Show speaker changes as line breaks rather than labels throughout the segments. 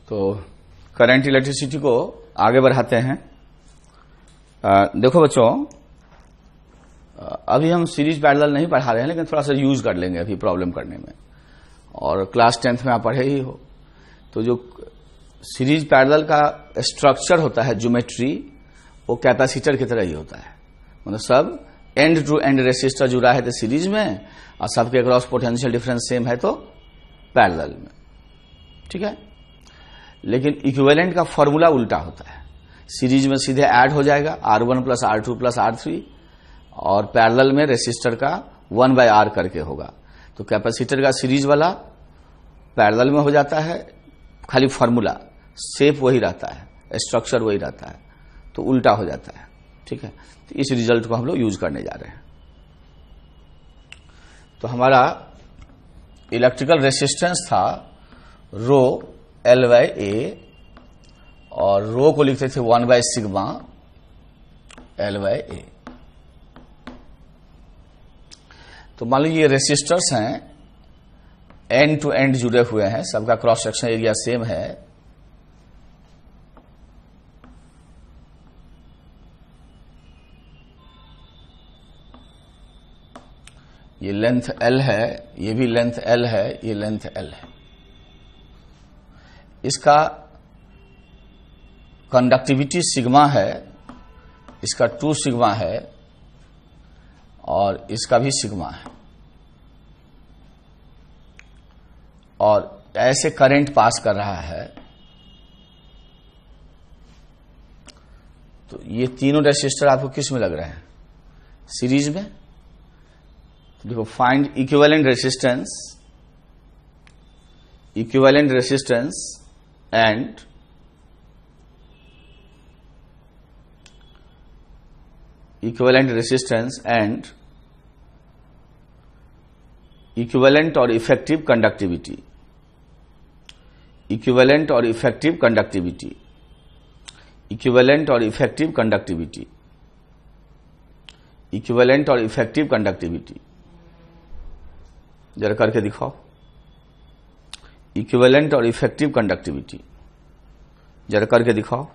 तो current electricity को आगे बढ़ाते हैं। देखो बच्चों, अभी हम सीरीज पैरेलल नहीं पढ़ा रहे हैं, लेकिन थोड़ा सा यूज कर लेंगे अभी प्रॉब्लम करने में। और क्लास 10th में आप पढ़े ही हो, तो जो सीरीज पैरेलल का स्ट्रक्चर होता है, ज्योमेट्री, वो कैपेसिटर की तरह ही होता है। मतलब सब एंड टू एंड रेसिस्टर जुड़ा है तो सीरीज में, और सबके अक्रॉस पोटेंशियल डिफरेंस सेम है तो पैरेलल में। ठीक है, लेकिन इक्विवेलेंट का फॉर्मूला उल्टा होता है। सीरीज में सीधे ऐड हो जाएगा R1 plus R2 plus R3, और पैरेलल में रेसिस्टर का 1/R करके होगा। तो कैपेसिटर का सीरीज वाला पैरेलल में हो जाता है, खाली फॉर्मूला, शेप वही रहता है, स्ट्रक्चर वही रहता है, तो उल्टा हो जाता है। ठीक है, तो इस रिजल्ट को हम लोग यूज करने जा रहे हैं। तो हमारा इलेक्ट्रिकल रेसिस्टेंस था रो L/A, और रो को लिखते थे 1/सिग्मा L/A। तो मान लीजिए ये रेसिस्टर्स हैं, एंड टू एंड जुड़े हुए हैं, सबका क्रॉस सेक्शन एरिया सेम है। ये लेंथ L है, ये भी लेंथ L है, ये लेंथ L है। इसका कंडक्टिविटी सिग्मा है, इसका 2 सिग्मा है, और इसका भी सिग्मा है। और ऐसे करंट पास कर रहा है। तो ये तीनों रेसिस्टर आपको किस में लग रहे हैं? सीरीज में। तो देखो, find equivalent resistance and equivalent और इफेक्टिव कंडक्टिविटी। इक्विवेलेंट और इफेक्टिव कंडक्टिविटी, इक्विवेलेंट और इफेक्टिव कंडक्टिविटी, इक्विवेलेंट और इफेक्टिव कंडक्टिविटी। जरा करके दिखाओ, इक्विवेलेंट और इफेक्टिव कंडक्टिविटी, जरा करके दिखाओ।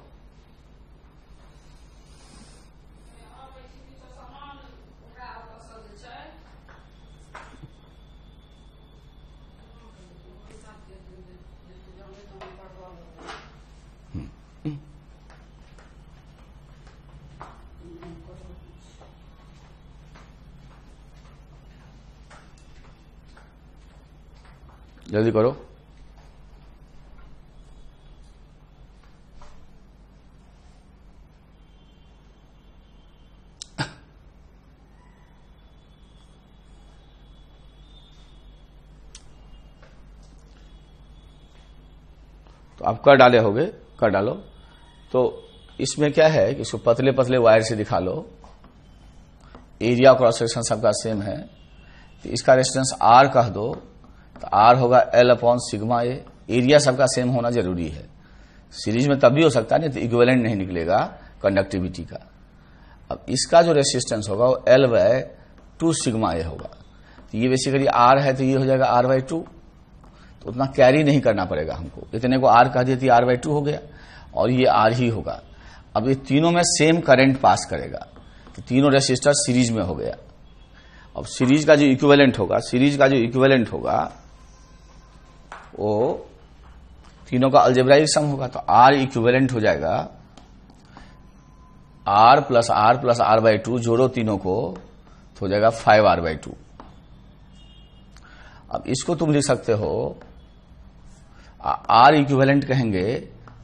जल्दी करो। तो आप कर डाले होगे, कर डालो। तो इसमें क्या है कि इसको पतले पतले वायर से दिखा लो। एरिया क्रॉस सेक्शन सबका सेम है, तो इसका रेजिस्टेंस R कह दो, तो R होगा L/सिग्मा A। एरिया सबका सेम होना जरूरी है। सीरीज में तब भी हो सकता है, नहीं तो इक्विवेलेंट नहीं निकलेगा कंडक्टिविटी का। अब इसका जो रेसिस्टेंस होगा वो L/2 सिग्मा A होगा। तो ये बेसिकली R है, तो ये हो जाएगा R/2। तो उतना कैरी नहीं करना पड़ेगा हमको, इतने को R कह दिया तो R/2 हो गया, और ये R ही होगा। अब ये तीनों में सेम करंट पास करेगा, तो तीनों रेसिस्टर सीरीज में हो गया। अब सीरीज का जो इक्विवेलेंट होगा, वो तीनों का अलजेब्राइक सम होगा। तो R इक्विवेलेंट हो जाएगा R प्लस R/2, जोड़ो तीनों को तो हो जाएगा 5R/2। अब इसको तुम लिख सकते हो, R इक्विवेलेंट कहेंगे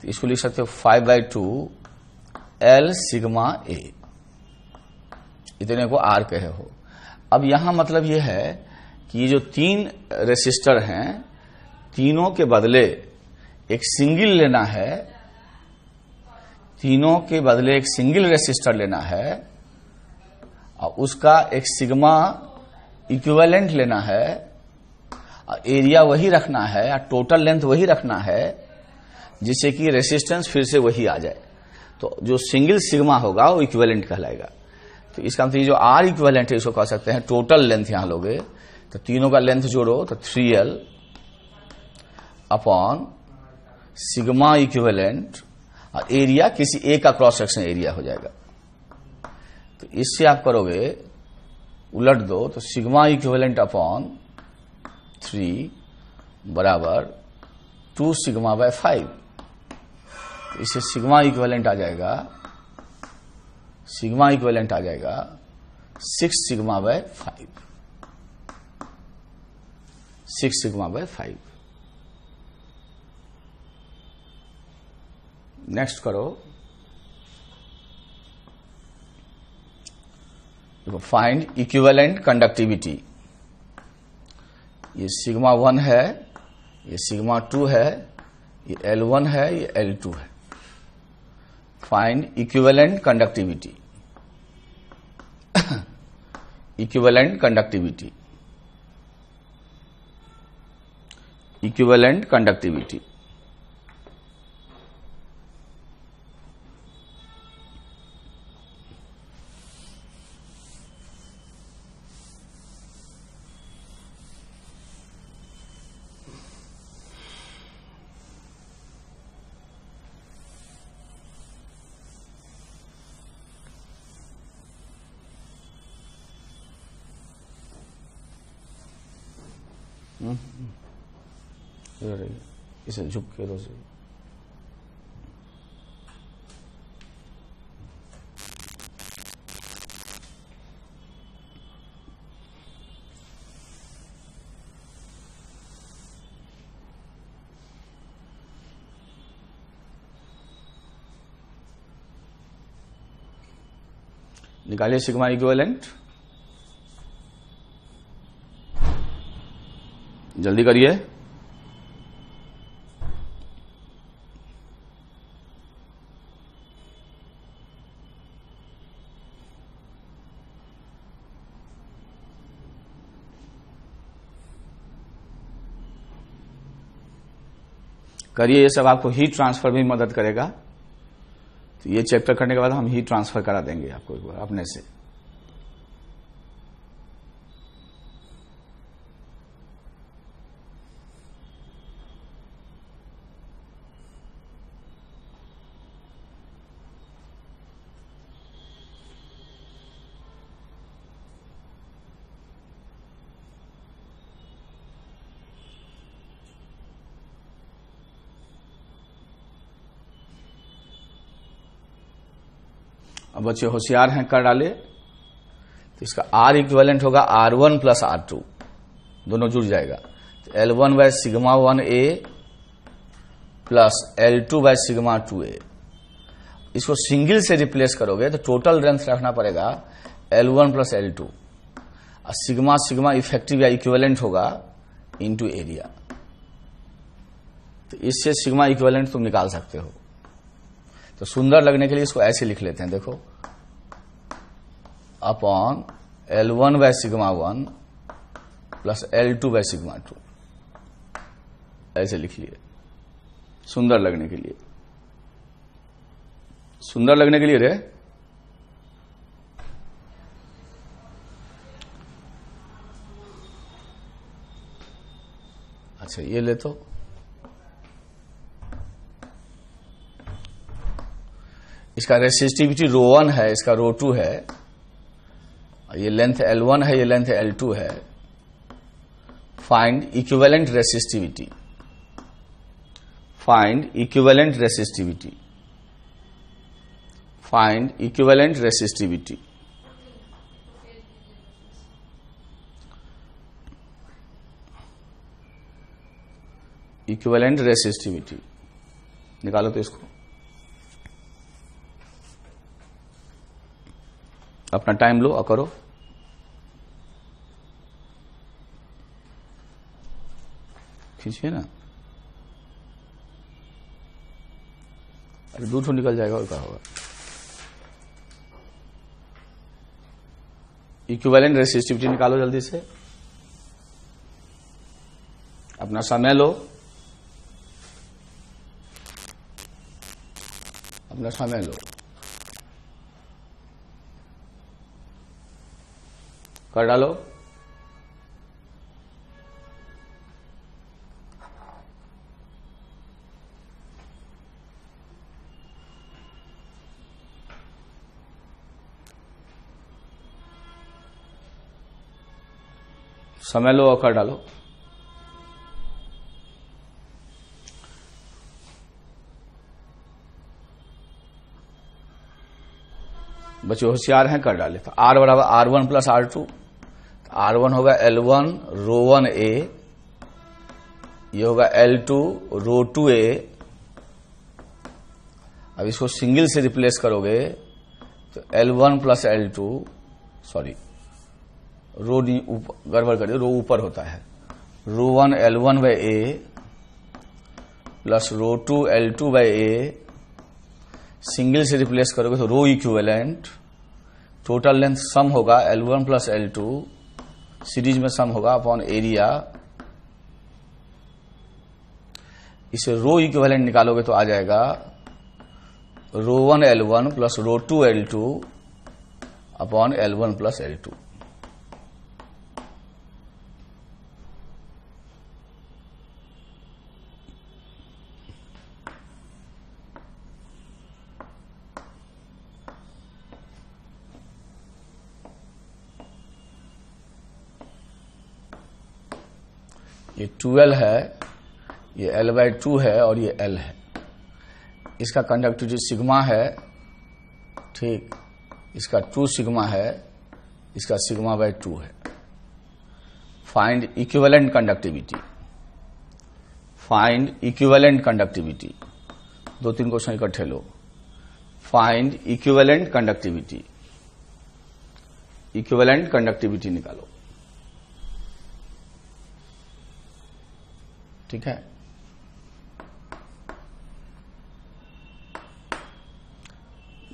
तो इसको लिख सकते हो 5/2 L सिग्मा A। इतने को R कहे हो। अब यहां मतलब यह है कि ये जो 3 रेसिस्टर हैं, तीनों के बदले एक सिंगल लेना है, तीनों के बदले एक सिंगल रेसिस्टर लेना है, और उसका एक सिग्मा इक्विवेलेंट लेना है, और एरिया वही रखना है, या टोटल लेंथ वही रखना है, जिससे कि रेसिस्टेंस फिर से वही आ जाए। तो जो सिंगल सिग्मा होगा वो इक्विवेलेंट कहलाएगा। तो इसका मतलब जो R इक्विवेलेंट है, इसको कह सकते हैं टोटल लेंथ। यहां लोगे तो तीनों का लेंथ जोड़ो तो 3L अपॉन सिग्मा इक्विवेलेंट और एरिया किसी ए का क्रॉस सेक्शन एरिया हो जाएगा। तो इससे आप करोगे उलट दो तो सिग्मा इक्विवेलेंट अपॉन 3 बराबर 2 सिग्मा बाय 5। इससे सिग्मा इक्विवेलेंट आ जाएगा 6 sigma bye 5। 6 sigma bye 5। Next करो, देखो फाइंड इक्विवेलेंट कंडक्टिविटी। ये सिग्मा 1 है, ये सिग्मा 2 है, ये L1 है, ये L2 है। Find equivalent conductivity. Equivalent conductivity, equivalent conductivity. इसे झुक के दो से निकालिए सिग्मा इक्विवेलेंट, जल्दी करिए। करिए, ये सब आपको हीट ट्रांसफर में मदद करेगा। तो ये चैप्टर करने के बाद हम हीट ट्रांसफर करा देंगे आपको एक बार अपने से। अब बच्चे होशियार हैं, कर डाले। तो इसका R इक्विवेलेंट होगा R1 प्लस R2, दोनों जुड़ जाएगा। तो L1 by sigma 1A plus L2 by sigma 2A। इसको सिंगल से रिप्लेस करोगे तो टोटल लेंथ रखना पड़ेगा L1 प्लस L2 और सिग्मा सिग्मा इफेक्टिव या इक्विवेलेंट होगा इनटू एरिया। तो इससे सिग्मा इक्विवेलेंट तुम निकाल सकते हो। तो सुंदर लगने के लिए इसको ऐसे लिख लेते हैं, देखो upon L1 by sigma 1 plus L2 by sigma 2, ऐसे लिख लिए सुंदर लगने के लिए। सुंदर लगने के लिए रे। अच्छा ये ले, तो इसका रेसिस्टिविटी ρ1 है, इसका ρ2 है, ये लेंथ L1 है, ये लेंथ L2 है। Find equivalent resistivity. Find equivalent resistivity. Find equivalent resistivity. Equivalent resistivity निकालो तो इसको। अपना टाइम लो और करो। खींचिए ना, अरे दूर तो निकल जाएगा और क्या होगा। इक्विवेलेंट रेसिस्टिविटी निकालो जल्दी से, अपना समय लो, अपना समय लो, कर डालो। समय लो और कर डालो। बच्चे होशियार हैं, कर डाले। तो R बराबर R1 प्लस R2, R1 होगा L1 रो 1A, ये होगा L2 रो 2A। अब इसको सिंगल से रिप्लेस करोगे तो L1 प्लस L2, सॉरी रो गड़बड़ करिए, रो ऊपर होता है, row 1 L1 by A plus row 2 L2 by A, single से रिप्लेस करोगे तो row equivalent, total length sum होगा L1 प्लस L2, सीरीज में सम होगा अपॉन एरिया। इसे रो इक्विवेलेंट निकालोगे तो आ जाएगा रो 1 L1 plus row 2 L2 upon L1 plus L2। ये 2L है, ये L/2 है और ये L है। इसका कंडक्टिविटी सिग्मा है, ठीक, इसका 2 सिग्मा है, इसका सिग्मा/2 है। Find equivalent conductivity, find equivalent conductivity, 2-3 question इकट्ठे लो। Find equivalent conductivity, equivalent conductivity निकालो, ठीक है।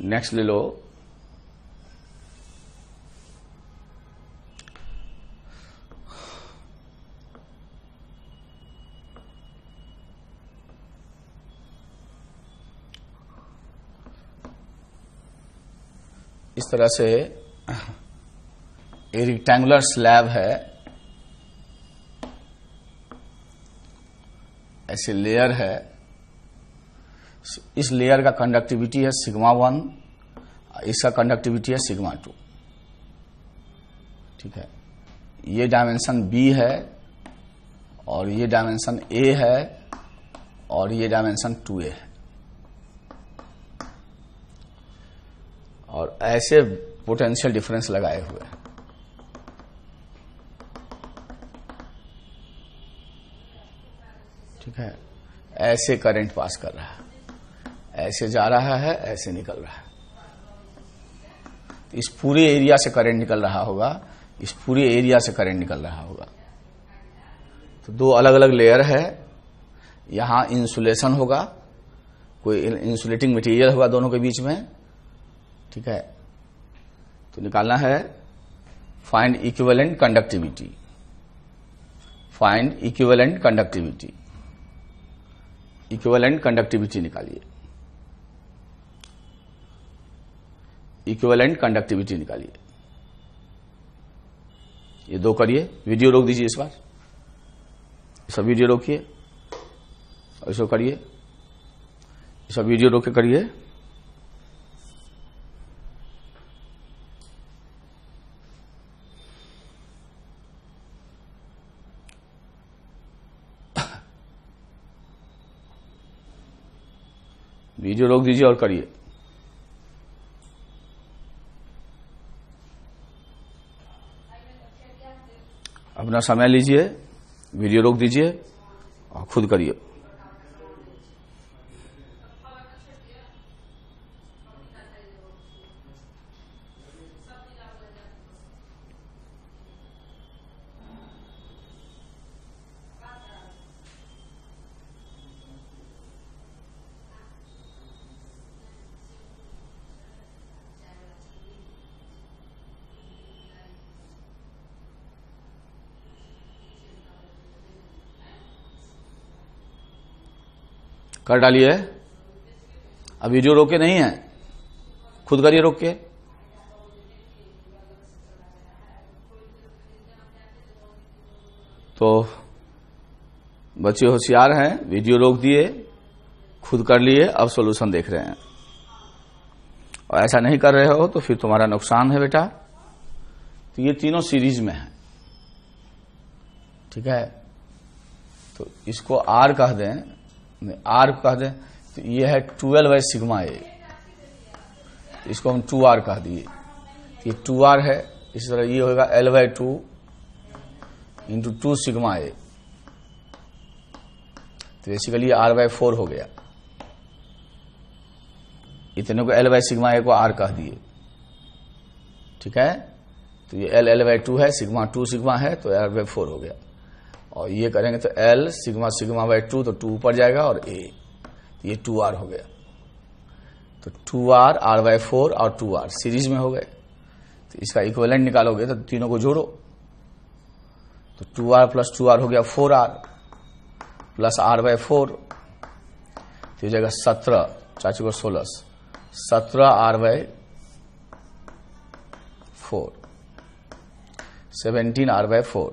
नेक्स्ट ले लो, इस तरह से एक रेक्टेंगुलर स्लैब है, ऐसे लेयर है, इस लेयर का कंडक्टिविटी है सिग्मा 1, इसका कंडक्टिविटी है सिग्मा 2, ठीक है। ये डायमेंशन B है और ये डायमेंशन A है और ये डायमेंशन 2A है, और ऐसे पोटेंशियल डिफरेंस लगाए हुए हैं। ठीक है, ऐसे करंट पास कर रहा है, ऐसे जा रहा है, ऐसे निकल रहा है। इस पूरे एरिया से करंट निकल रहा होगा, इस पूरे एरिया से करंट निकल रहा होगा। तो 2 अलग अलग लेयर है, यहां इंसुलेशन होगा, कोई इंसुलेटिंग मटेरियल होगा दोनों के बीच में, ठीक है। तो निकालना है find equivalent conductivity, find equivalent conductivity, equivalent conductivity निकालिए, इक्विवेलेंट कंडक्टिविटी निकालिए। ये 2 करिए, वीडियो रोक दीजिए, इस बार सब वीडियो रोकिए और इसको करिए, सब वीडियो रोक के करिए। वीडियो रोक दीजिए और करिए। अपना समय लीजिए, वीडियो रोक दीजिए और खुद करिए। कर डालिए। अब वीडियो रोके नहीं है, खुद करिए रोक के। तो बच्चे होशियार हैं, वीडियो रोक दिए, खुद कर लिए, अब सॉल्यूशन देख रहे हैं। और ऐसा नहीं कर रहे हो तो फिर तुम्हारा नुकसान है बेटा। तो ये तीनों सीरीज में है, ठीक है, तो इसको आर कह दें, आर कह दें, तो ये है 12/σa, तो इसको हम 2r कह दिए, ये 2r है। इसी तरह ये होगा L/2 इंटू 2σa, तो बेसिकली R/4 हो गया। इतने को L/σa को r कह दिए, ठीक है, तो ये L/2 है, सिग्मा 2 सिग्मा है, तो R/4 हो गया। और ये करेंगे तो L σ/2, तो 2 ऊपर जाएगा, और A, ये 2r हो गया। तो 2r, R/4 और 2r सीरीज में हो गए। तो इसका इक्विवेलेंट निकालोगे तो तीनों को जोड़ो, तो 2r प्लस 2r हो गया 4r प्लस R/4, तो हो जाएगा 17, 4 को 16, 17r/4, 17r/4।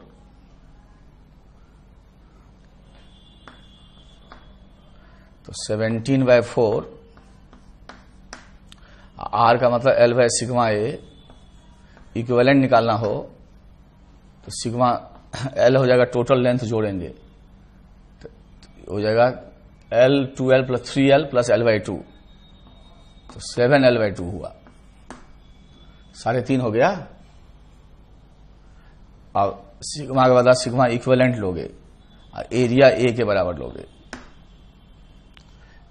तो 17/4, r का मतलब L/σa, इक्विवेलेंट निकालना हो तो सिग्मा L हो जाएगा, टोटल लेंथ जोड़ेंगे तो हो जाएगा L 2L plus 3L plus L/2, तो 7L/2 हुआ, 3.5 हो गया। अब सिग्मा के बाद सिग्मा इक्विवेलेंट लोगे और एरिया A के बराबर लोगे,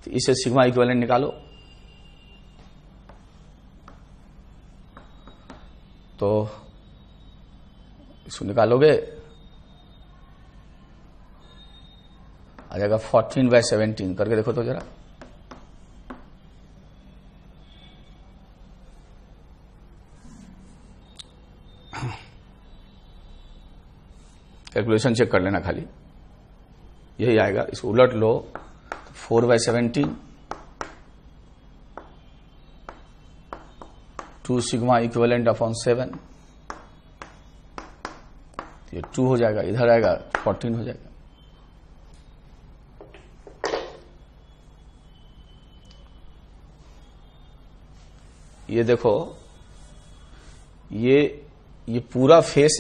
तो इसे सिग्मा इक्विवेलेंट निकालो, तो इसको निकालोगे आ जाएगा 14/17, करके देखो तो जरा। कैलकुलेशन चेक कर लेना खाली, यही आएगा। इसको उलट लो, 4/17, 2 सिग्मा इक्विवेलेंट अपॉन 7, ये 2 हो जाएगा, इधर आएगा 14 हो जाएगा। ये देखो, ये पूरा फेस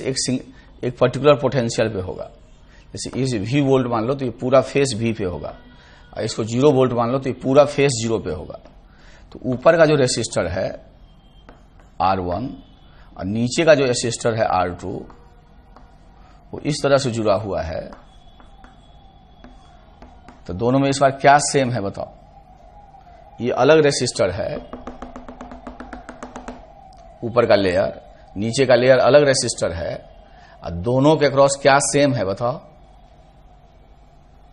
एक पर्टिकुलर पोटेंशियल पे होगा। जैसे इस V वोल्ट मान लो तो ये पूरा फेस V पे होगा, और इसको 0 वोल्ट मान लो तो ये पूरा फेस 0 पे होगा। तो ऊपर का जो रेसिस्टर है R1 और नीचे का जो रेसिस्टर है R2, वो इस तरह से जुड़ा हुआ है। तो दोनों में इस बार क्या सेम है बताओ? ये अलग रेसिस्टर है, ऊपर का लेयर, नीचे का लेयर अलग रेसिस्टर है, और दोनों के क्रॉस क्या सेम है बताओ?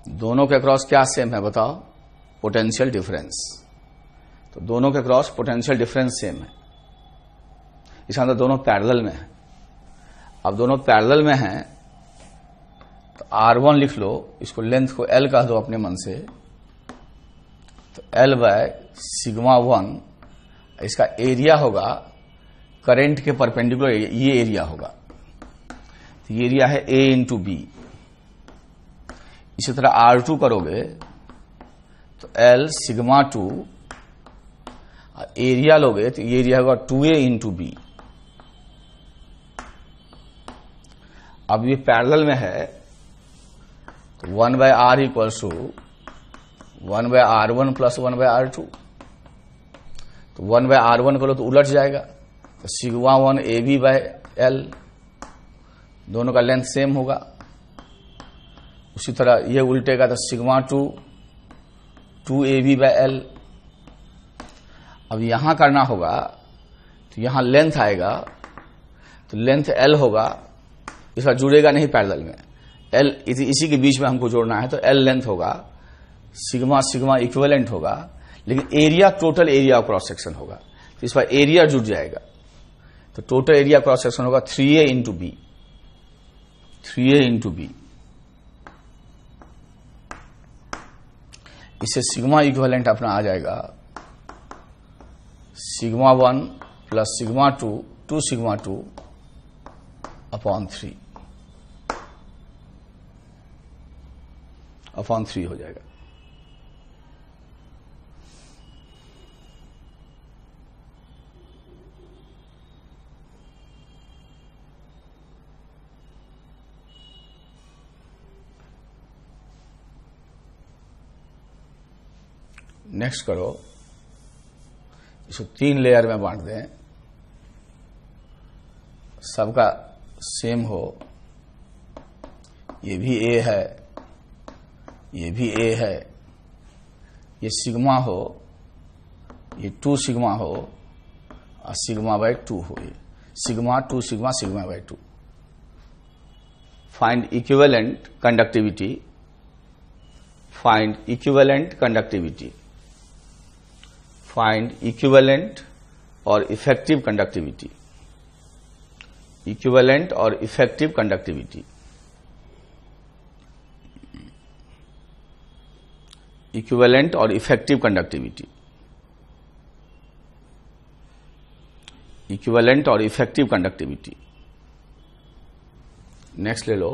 दोनों के क्रॉस क्या सेम है बताओ? Potential difference. तो दोनों के क्रॉस पोटेंशियल डिफरेंस सेम है, इसका मतलब दोनों पैरेलल में है। अब दोनों पैरेलल में हैं तो R1 लिख लो, इसको लेंथ को L कह दो अपने मन से, तो L/σ1, इसका एरिया होगा करंट के परपेंडिकुलर, ये एरिया होगा, तो ये एरिया है A इंटू B। इसी तरह R2 करोगे तो L(σ2), एरिया लोगे तो ये एरिया होगा 2A इंटू B। अब ये पैरेलल में है तो 1/R equals to 1/R1 plus 1/R2। तो 1/R1 करो तो उलट जाएगा, तो σ1 AB/L, दोनों का लेंथ सेम होगा। उसी तरह ये उल्टेगा तो σ2 2AB/L। अब यहां करना होगा तो यहां लेंथ आएगा, तो लेंथ L होगा, इसका जुड़ेगा नहीं पैरेलल में, L इसी के बीच में हमको जोड़ना है, तो L लेंथ होगा, सिग्मा इक्विवेलेंट होगा, लेकिन area total area cross section होगा, तो इस पर एरिया जुड़ जाएगा। तो टोटल एरिया क्रॉस सेक्शन होगा 3A into B, 3A into B। इससे सिग्मा इक्विवेलेंट अपना आ जाएगा σ1 प्लस σ2 2σ2 अपॉन 3 हो जाएगा। नेक्स्ट करो, इसको 3 लेयर में बांट दें, सबका सेम हो, ये भी ए है, ये भी ए है, ये सिग्मा हो, ये 2 सिग्मा हो और सिग्मा बाय 2 हो, ये sigma 2 sigma sigma by 2। Find equivalent conductivity, find equivalent conductivity, find equivalent और इफेक्टिव कंडक्टिविटी, इक्विवेलेंट और इफेक्टिव कंडक्टिविटी, इक्विवेलेंट और इफेक्टिव कंडक्टिविटी, इक्विवेलेंट और इफेक्टिव कंडक्टिविटी। नेक्स्ट ले लो,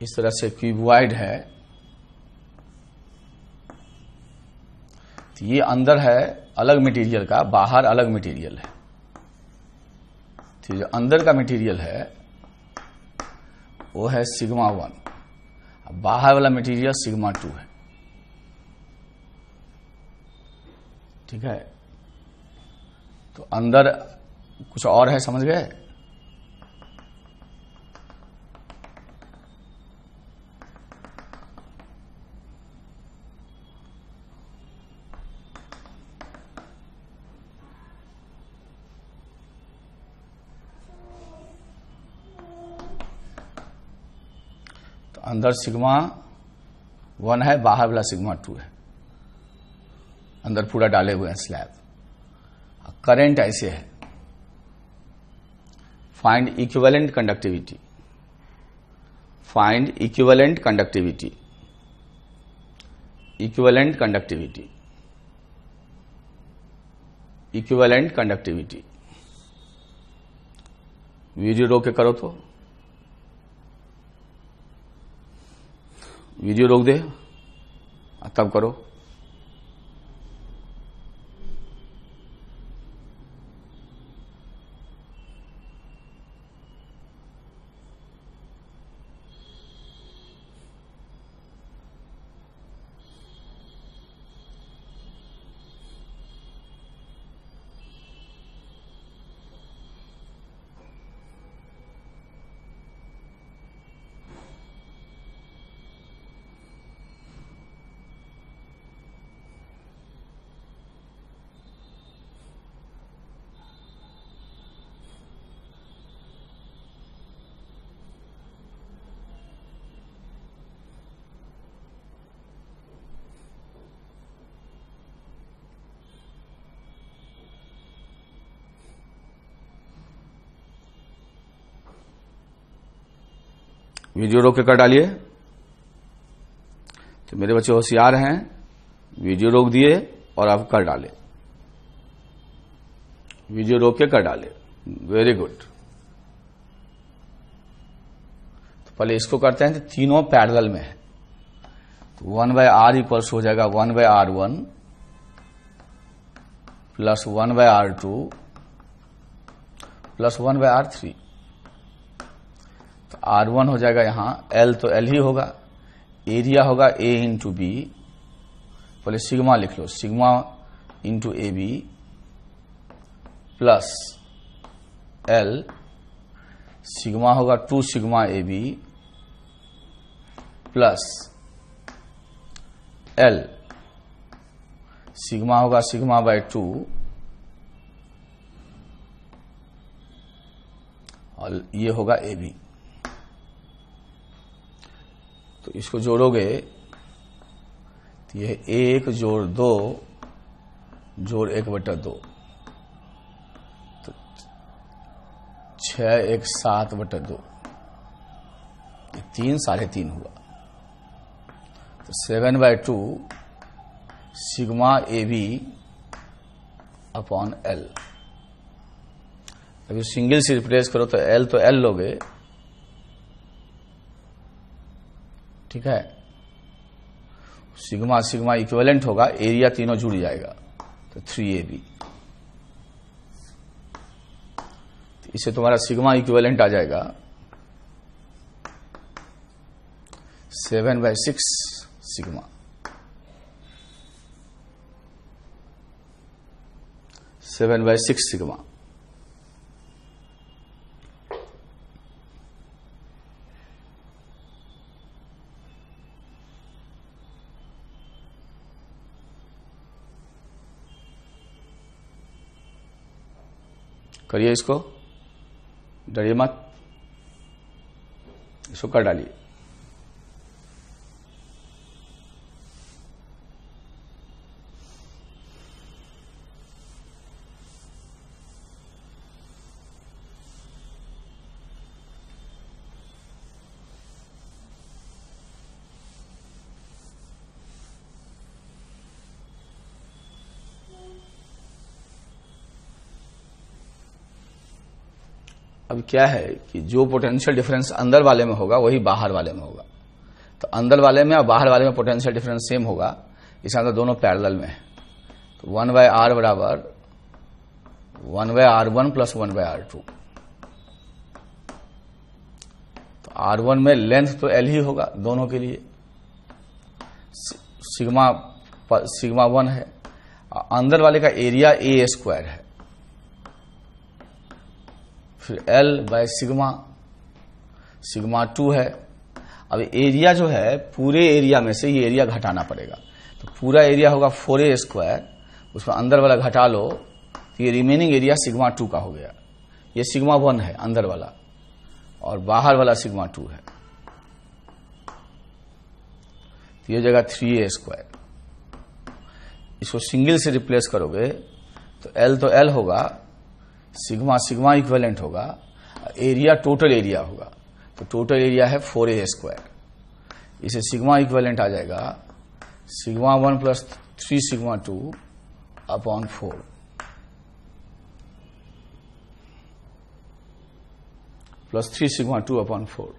इस तरह से क्यूबॉइड है, तो ये अंदर है अलग मटेरियल का, बाहर अलग मटेरियल है। तो जो अंदर का मटेरियल है वो है सिग्मा 1, बाहर वाला मटेरियल सिग्मा 2 है। ठीक है, तो अंदर कुछ और है, समझ गए? अंदर सिग्मा 1 है, बाहर वाला सिग्मा 2 है, अंदर पूरा डाले हुए हैं स्लैब। करंट ऐसे है, find equivalent conductivity, find equivalent conductivity, equivalent conductivity, equivalent conductivity. Video रोक के करो, तो वीडियो रोक दे तब करो। वीडियो रोक के कर डालिए। तो मेरे बच्चे होशियार हैं, वीडियो रोक दिए और आप कर डाले, वीडियो रोक के कर डाले। Very good. तो पहले इसको करते हैं, तो तीनों पैरेलल में है, तो 1/r इक्वल्स हो जाएगा 1/r1 plus 1/r2 plus 1/r3। तो R1 हो जाएगा यहां, L तो L ही होगा, एरिया होगा A इंटू बी, पहले सिग्मा लिख लो, sigma into A B plus L, sigma होगा 2 sigma A B plus L, sigma होगा सिग्मा बाय 2 और ये होगा ए बी। तो इसको जोड़ोगे तो ये 1 जोड़ 2 जोड़ 1/2, तो 6 1 7/2, 3 3.5 हुआ। तो 7/2 sigma A B upon L। अभी सिंगल से रिप्लेस करो तो L तो L लोगे, ठीक है। सिग्मा सिग्मा इक्विवेलेंट होगा, एरिया तीनों जुड़ जाएगा, तो तो 3ab। इससे तुम्हारा सिग्मा इक्विवेलेंट आ जाएगा 7/6 सिग्मा। 7/6 सिग्मा। करिए इसको, डरिए मत, इसको कर डालिए। अब क्या है कि जो पोटेंशियल डिफरेंस अंदर वाले में होगा वही बाहर वाले में होगा। तो अंदर वाले में और बाहर वाले में पोटेंशियल डिफरेंस सेम होगा, इसका मतलब दोनों पैरेलल में है। तो 1/r बराबर 1/r1 प्लस 1/r2। तो r1 में लेंथ तो l ही होगा दोनों के लिए, सिग्मा 1 है। अंदर वाले का एरिया a² है, फिर l/सिग्मा 2 है। अब एरिया जो है पूरे एरिया में से ये एरिया घटाना पड़ेगा, तो पूरा एरिया होगा 4a², उसमें अंदर वाला घटा लो तो ये रिमेनिंग एरिया सिग्मा 2 का हो गया। ये सिग्मा 1 है अंदर वाला और बाहर वाला सिग्मा 2 है, तो ये जगह 3a²। इसको सिंगल से रिप्लेस करोगे तो l होगा, सिग्मा इक्विवेलेंट होगा, एरिया टोटल एरिया होगा, तो टोटल एरिया है 4a²। इसे सिग्मा इक्विवेलेंट आ जाएगा sigma 1 plus 3 sigma 2 upon 4 plus 3 sigma 2 upon 4।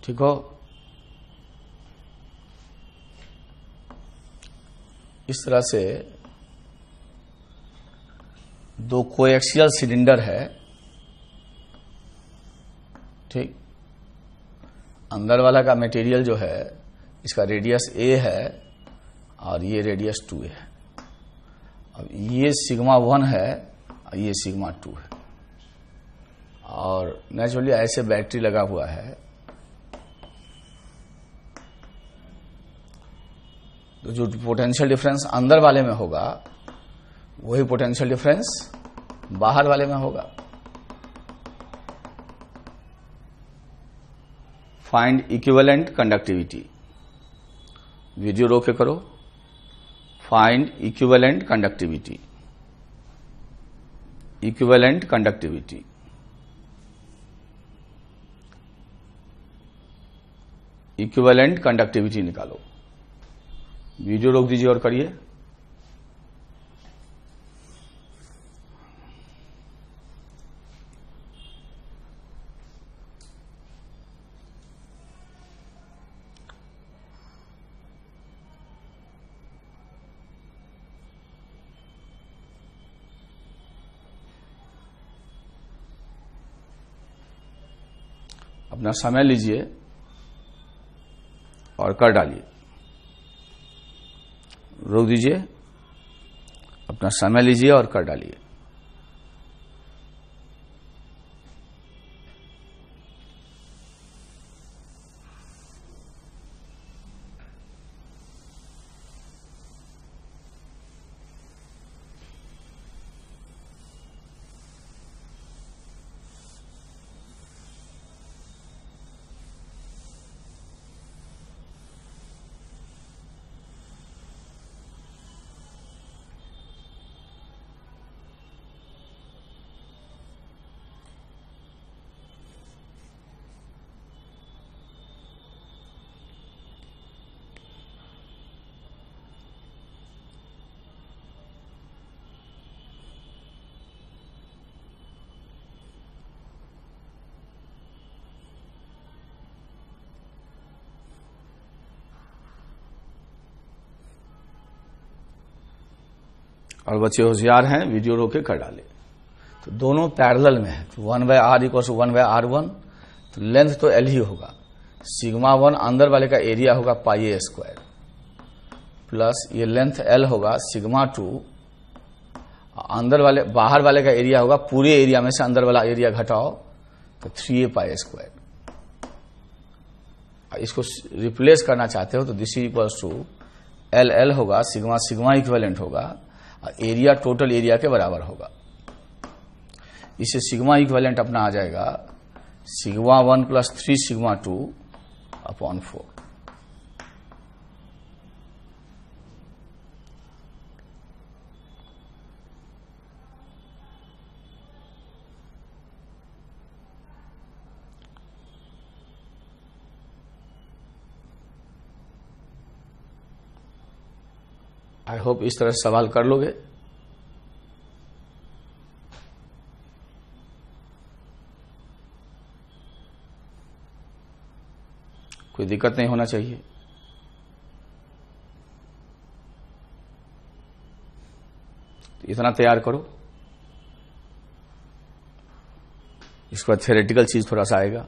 ठीक हो? इस तरह से दो कोएक्सियल सिलेंडर है, ठीक। अंदर वाला का मटेरियल जो है इसका रेडियस a है और ये रेडियस 2a है। अब ये सिग्मा 1 है और ये सिग्मा 2 है, और नेचुरली ऐसे बैटरी लगा हुआ है, तो जो पोटेंशियल डिफरेंस अंदर वाले में होगा वही पोटेंशियल डिफरेंस बाहर वाले में होगा। फाइंड इक्विवेलेंट कंडक्टिविटी, वीडियो रोक के करो। Find equivalent conductivity, equivalent conductivity, equivalent conductivity निकालो। वीडियो रोक दीजिए और करिए। अपना समय लीजिए और कर डालिए। रोक दीजिए, अपना समय लीजिए और कर डालिए। और बच्चे होशियार हैं, वीडियो रोके कर डाले। तो दोनों पैरेलल में है, 1/r = 1/r1, तो लेंथ तो L ही होगा। सिग्मा 1 अंदर वाले का एरिया होगा πa² प्लस ये लेंथ L होगा सिग्मा 2 अंदर वाले बाहर वाले का एरिया होगा, पूरे एरिया में से अंदर वाला एरिया घटाओ तो 3a² इसको रिप्लेस करना चाहते हो तो दिस इक्वल्स टू LL होगा, सिग्मा इक्विवेलेंट होगा और एरिया टोटल एरिया के बराबर होगा। इसे सिग्मा इक्विवेलेंट अपना आ जाएगा सिग्मा 1 + 3 सिग्मा 2/4। आई होप इस तरह से सवाल कर लोगे। कोई दिक्कत नहीं होना चाहिए। इतना तैयार करो, इसके बाद थ्योरेटिकल चीज थोड़ा सा आएगा।